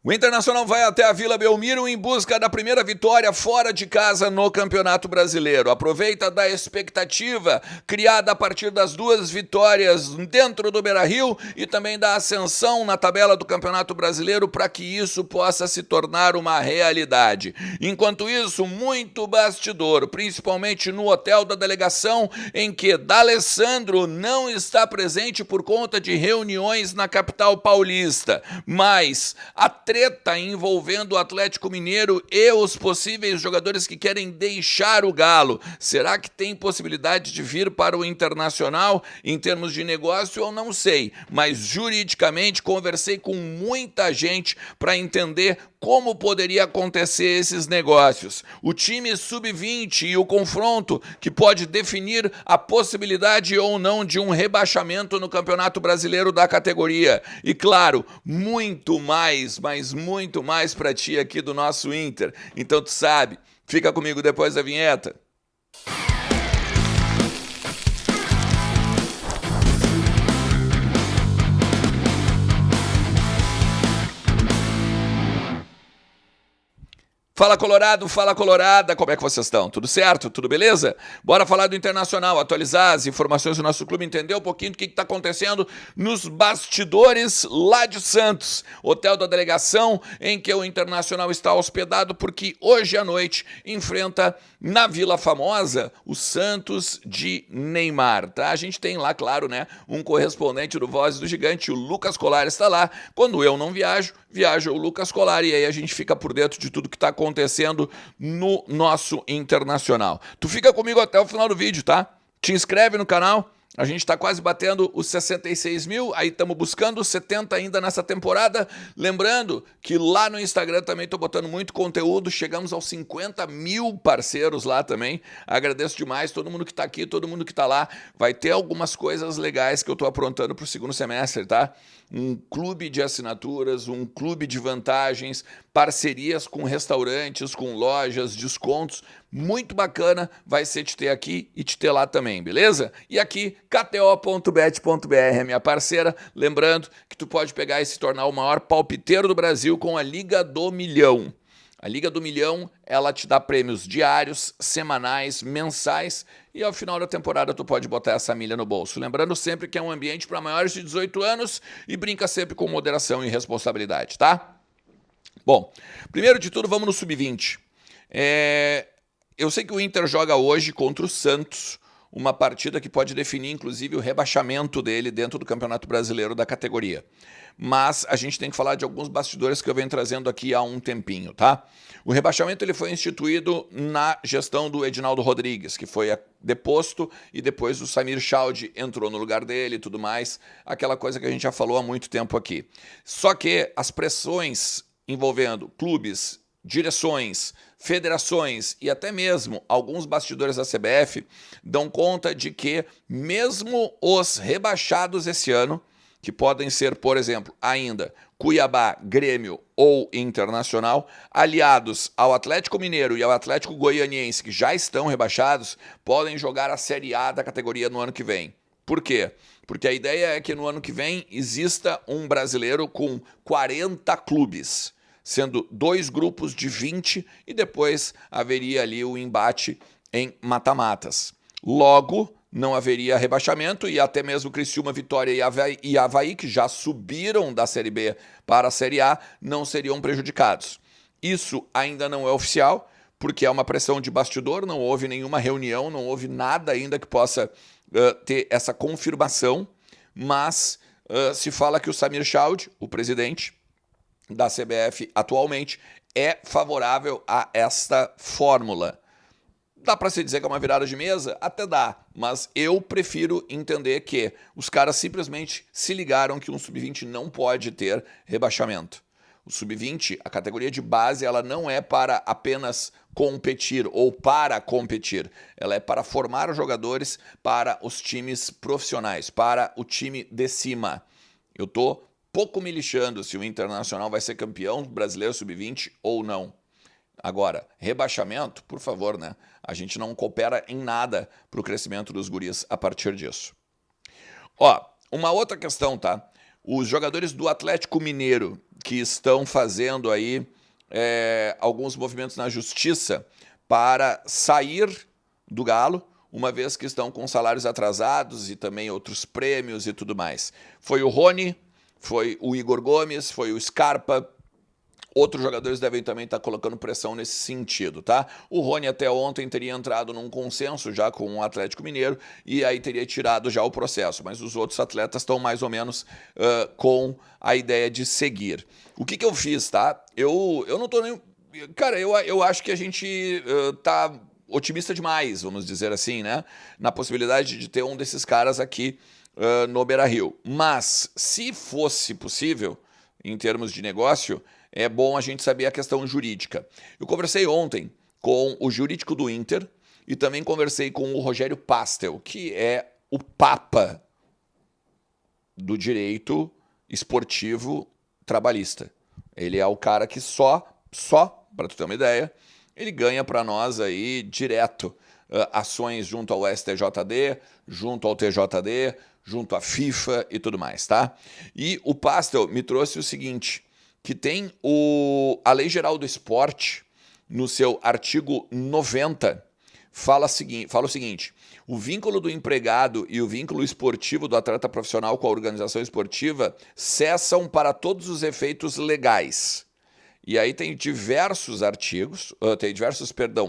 O Internacional vai até a Vila Belmiro em busca da primeira vitória fora de casa no Campeonato Brasileiro. Aproveita da expectativa criada a partir das duas vitórias dentro do Beira-Rio e também da ascensão na tabela do Campeonato Brasileiro para que isso possa se tornar uma realidade. Enquanto isso, muito bastidor, principalmente no hotel da delegação, em que D'Alessandro não está presente por conta de reuniões na capital paulista. Mas a treta envolvendo o Atlético Mineiro e os possíveis jogadores que querem deixar o Galo. Será que tem possibilidade de vir para o Internacional em termos de negócio? Eu não sei, mas juridicamente conversei com muita gente para entender como poderia acontecer esses negócios. O time sub-20 e o confronto que pode definir a possibilidade ou não de um rebaixamento no Campeonato Brasileiro da categoria. E claro, muito mais, mas muito mais para ti aqui do nosso Inter. Então tu sabe, fica comigo depois da vinheta. Fala Colorado, fala Colorada, como é que vocês estão? Tudo certo? Tudo beleza? Bora falar do Internacional, atualizar as informações do nosso clube, entender um pouquinho do que está acontecendo nos bastidores lá de Santos, hotel da delegação em que o Internacional está hospedado, porque hoje à noite enfrenta na Vila Famosa o Santos de Neymar, tá? A gente tem lá, claro, né, um correspondente do Voz do Gigante, o Lucas Colar está lá. Quando eu não viaja o Lucas Colar e aí a gente fica por dentro de tudo que está acontecendo no nosso Internacional. Tu fica comigo até o final do vídeo, tá? Te inscreve no canal. A gente está quase batendo os 66 mil, aí estamos buscando 70 ainda nessa temporada. Lembrando que lá no Instagram também estou botando muito conteúdo, chegamos aos 50 mil parceiros lá também. Agradeço demais todo mundo que está aqui, todo mundo que está lá. Vai ter algumas coisas legais que eu estou aprontando para o segundo semestre, tá? Um clube de assinaturas, um clube de vantagens, parcerias com restaurantes, com lojas, descontos. Muito bacana vai ser te ter aqui e te ter lá também, beleza? E aqui, kto.bet.br, minha parceira. Lembrando que tu pode pegar e se tornar o maior palpiteiro do Brasil com a Liga do Milhão. A Liga do Milhão, ela te dá prêmios diários, semanais, mensais e ao final da temporada tu pode botar essa milha no bolso. Lembrando sempre que é um ambiente para maiores de 18 anos e brinca sempre com moderação e responsabilidade, tá? Bom, primeiro de tudo vamos no Sub-20. Eu sei que o Inter joga hoje contra o Santos, uma partida que pode definir, inclusive, o rebaixamento dele dentro do Campeonato Brasileiro da categoria. Mas a gente tem que falar de alguns bastidores que eu venho trazendo aqui há um tempinho, tá? O rebaixamento ele foi instituído na gestão do Edinaldo Rodrigues, que foi deposto, e depois o Samir Chaldi entrou no lugar dele e tudo mais, aquela coisa que a gente já falou há muito tempo aqui. Só que as pressões envolvendo clubes, direções, federações e até mesmo alguns bastidores da CBF dão conta de que mesmo os rebaixados esse ano, que podem ser, por exemplo, ainda Cuiabá, Grêmio ou Internacional, aliados ao Atlético Mineiro e ao Atlético Goianiense, que já estão rebaixados, podem jogar a Série A da categoria no ano que vem. Por quê? Porque a ideia é que no ano que vem exista um brasileiro com 40 clubes, sendo 2 grupos de 20 e depois haveria ali o embate em mata-matas. Logo, não haveria rebaixamento e até mesmo Criciúma, Vitória e Avaí, que já subiram da Série B para a Série A, não seriam prejudicados. Isso ainda não é oficial, porque é uma pressão de bastidor, não houve nenhuma reunião, não houve nada ainda que possa ter essa confirmação, mas se fala que o Samir Chaldi, o presidente da CBF atualmente, é favorável a esta fórmula. Dá para se dizer que é uma virada de mesa? Até dá, mas eu prefiro entender que os caras simplesmente se ligaram que um sub-20 não pode ter rebaixamento. O sub-20, a categoria de base, ela não é para apenas competir ou para competir. Ela é para formar jogadores para os times profissionais, para o time de cima. Eu tô pouco me lixando se o Internacional vai ser campeão brasileiro sub-20 ou não. Agora, rebaixamento, por favor, né? A gente não coopera em nada para o crescimento dos guris a partir disso. Ó, uma outra questão, tá? os jogadores do Atlético Mineiro que estão fazendo aí alguns movimentos na justiça para sair do Galo, uma vez que estão com salários atrasados e também outros prêmios e tudo mais. Foi o Rony, foi o Igor Gomes, foi o Scarpa. Outros jogadores devem também estar colocando pressão nesse sentido, tá? O Rony até ontem teria entrado num consenso já com o Atlético Mineiro e aí teria tirado já o processo, mas os outros atletas estão mais ou menos com a ideia de seguir. O que eu fiz, tá? Eu não tô nem... Cara, eu acho que a gente tá otimista demais, vamos dizer assim, né? Na possibilidade de ter um desses caras aqui no Beira-Rio. Mas, se fosse possível, em termos de negócio, é bom a gente saber a questão jurídica. Eu conversei ontem com o jurídico do Inter e também conversei com o Rogério Pastel, que é o papa do direito esportivo trabalhista. Ele é o cara que só, para tu ter uma ideia, ele ganha para nós aí direto ações junto ao STJD, junto ao TJD, junto à FIFA e tudo mais, tá? E o Pastel me trouxe o seguinte, que tem a Lei Geral do Esporte, no seu artigo 90, fala o seguinte, o vínculo do empregado e o vínculo esportivo do atleta profissional com a organização esportiva cessam para todos os efeitos legais. E aí tem diversos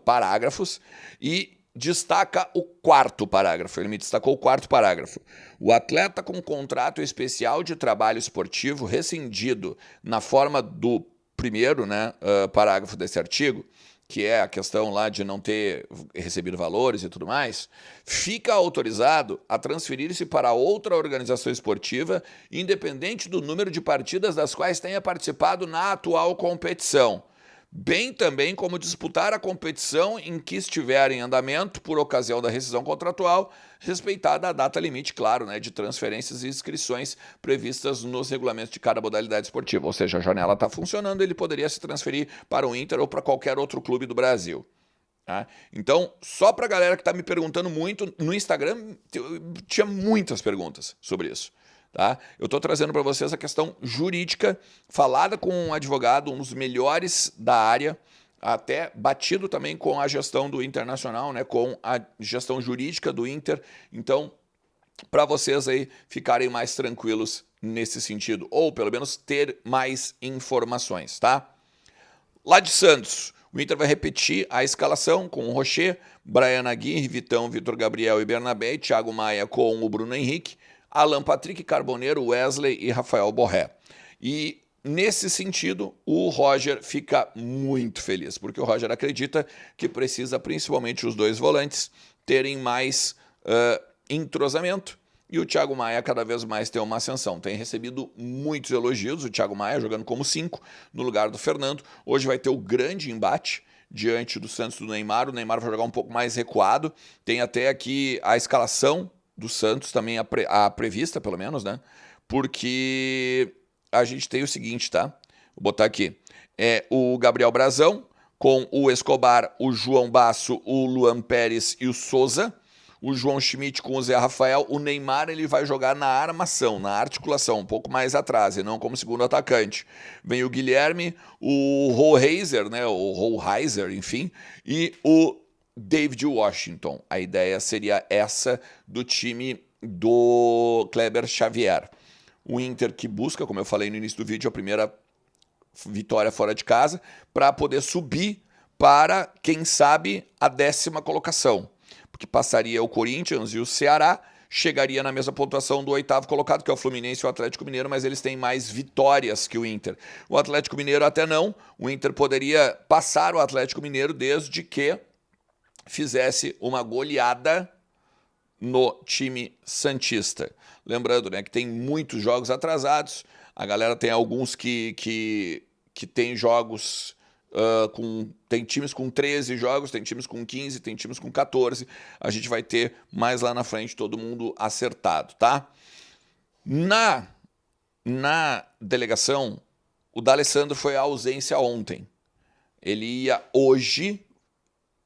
parágrafos e destaca o quarto parágrafo. Ele me destacou o quarto parágrafo. O atleta com contrato especial de trabalho esportivo rescindido na forma do primeiro parágrafo desse artigo, que é a questão lá de não ter recebido valores e tudo mais, fica autorizado a transferir-se para outra organização esportiva, independente do número de partidas das quais tenha participado na atual competição, bem também como disputar a competição em que estiver em andamento por ocasião da rescisão contratual, respeitada a data limite, claro, de transferências e inscrições previstas nos regulamentos de cada modalidade esportiva. Ou seja, a janela está funcionando, ele poderia se transferir para o Inter ou para qualquer outro clube do Brasil. Tá? Então, só para a galera que está me perguntando muito, no Instagram tinha muitas perguntas sobre isso. Tá? Eu estou trazendo para vocês a questão jurídica, falada com um advogado, um dos melhores da área, até batido também com a gestão do Internacional, com a gestão jurídica do Inter. Então, para vocês aí ficarem mais tranquilos nesse sentido, ou pelo menos ter mais informações, tá? Lá de Santos, o Inter vai repetir a escalação com o Rocher, Brian Aguirre, Vitão, Vitor Gabriel e Bernabé, Thiago Maia com o Bruno Henrique, Alan Patrick, Carboneiro, Wesley e Rafael Borré. E nesse sentido, o Roger fica muito feliz, porque o Roger acredita que precisa, principalmente os dois volantes, terem mais entrosamento. E o Thiago Maia cada vez mais tem uma ascensão. Tem recebido muitos elogios, o Thiago Maia jogando como 5 no lugar do Fernando. Hoje vai ter o grande embate diante do Santos do Neymar. O Neymar vai jogar um pouco mais recuado. Tem até aqui a escalação do Santos também a prevista, pelo menos, porque a gente tem o seguinte, tá? Vou botar aqui. O Gabriel Brazão, com o Escobar, o João Basso, o Luan Pérez e o Souza. O João Schmidt com o Zé Rafael. O Neymar ele vai jogar na armação, na articulação, um pouco mais atrás, e não como segundo atacante. Vem o Guilherme, o Rollheiser, o Rollheiser, enfim, e o David Washington. A ideia seria essa do time do Kleber Xavier. O Inter que busca, como eu falei no início do vídeo, a primeira vitória fora de casa para poder subir para, quem sabe, a 10ª colocação. Porque passaria o Corinthians e o Ceará, chegaria na mesma pontuação do 8º colocado, que é o Fluminense e o Atlético Mineiro, mas eles têm mais vitórias que o Inter. O Atlético Mineiro até não. O Inter poderia passar o Atlético Mineiro desde que fizesse uma goleada no time santista. Lembrando, que tem muitos jogos atrasados, a galera tem alguns que tem jogos tem times com 13 jogos, tem times com 15, tem times com 14. A gente vai ter mais lá na frente todo mundo acertado, tá? Na delegação, o D'Alessandro foi à ausência ontem. Ele ia hoje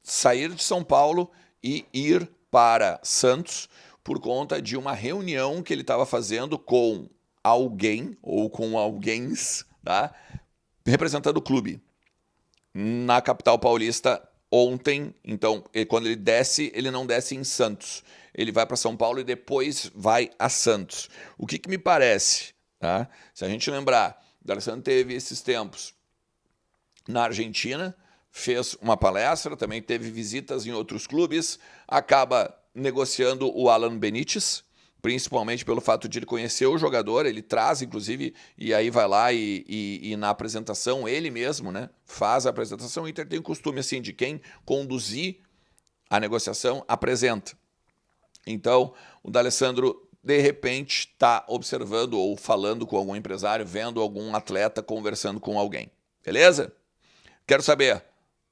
sair de São Paulo e ir para Santos por conta de uma reunião que ele estava fazendo com alguém ou com alguéms, tá? Representando o clube na capital paulista ontem. Então, quando ele desce, ele não desce em Santos. Ele vai para São Paulo e depois vai a Santos. O que me parece, tá? Se a gente lembrar, o D'Alessandro teve esses tempos na Argentina, fez uma palestra, também teve visitas em outros clubes, acaba negociando o Alan Benítez, principalmente pelo fato de ele conhecer o jogador, ele traz, inclusive, e aí vai lá e na apresentação, ele mesmo, né, faz a apresentação. O Inter tem o costume, assim, de quem conduzir a negociação, apresenta. Então, o D'Alessandro, de repente, está observando ou falando com algum empresário, vendo algum atleta, conversando com alguém. Beleza? Quero saber,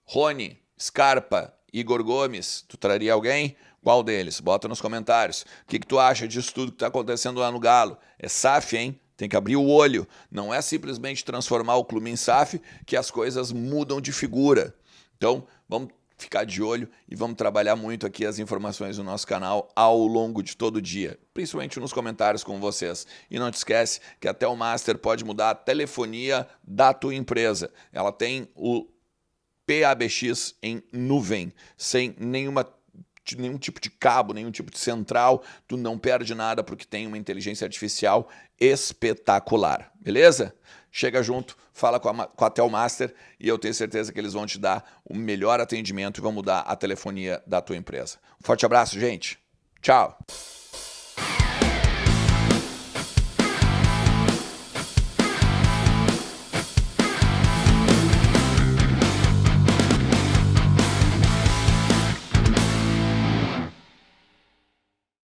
Rony, Scarpa, Igor Gomes, tu traria alguém? Qual deles? Bota nos comentários. O que tu acha disso tudo que está acontecendo lá no Galo? É SAF, hein? Tem que abrir o olho. Não é simplesmente transformar o clube em SAF que as coisas mudam de figura. Então, vamos ficar de olho e vamos trabalhar muito aqui as informações do nosso canal ao longo de todo o dia, principalmente nos comentários com vocês. E não te esquece que a Telmaster pode mudar a telefonia da tua empresa. Ela tem o PABX em nuvem, sem nenhum tipo de cabo, nenhum tipo de central. Tu não perde nada porque tem uma inteligência artificial espetacular, beleza? Chega junto, fala com a Telmaster e eu tenho certeza que eles vão te dar o melhor atendimento e vão mudar a telefonia da tua empresa. Um forte abraço, gente. Tchau.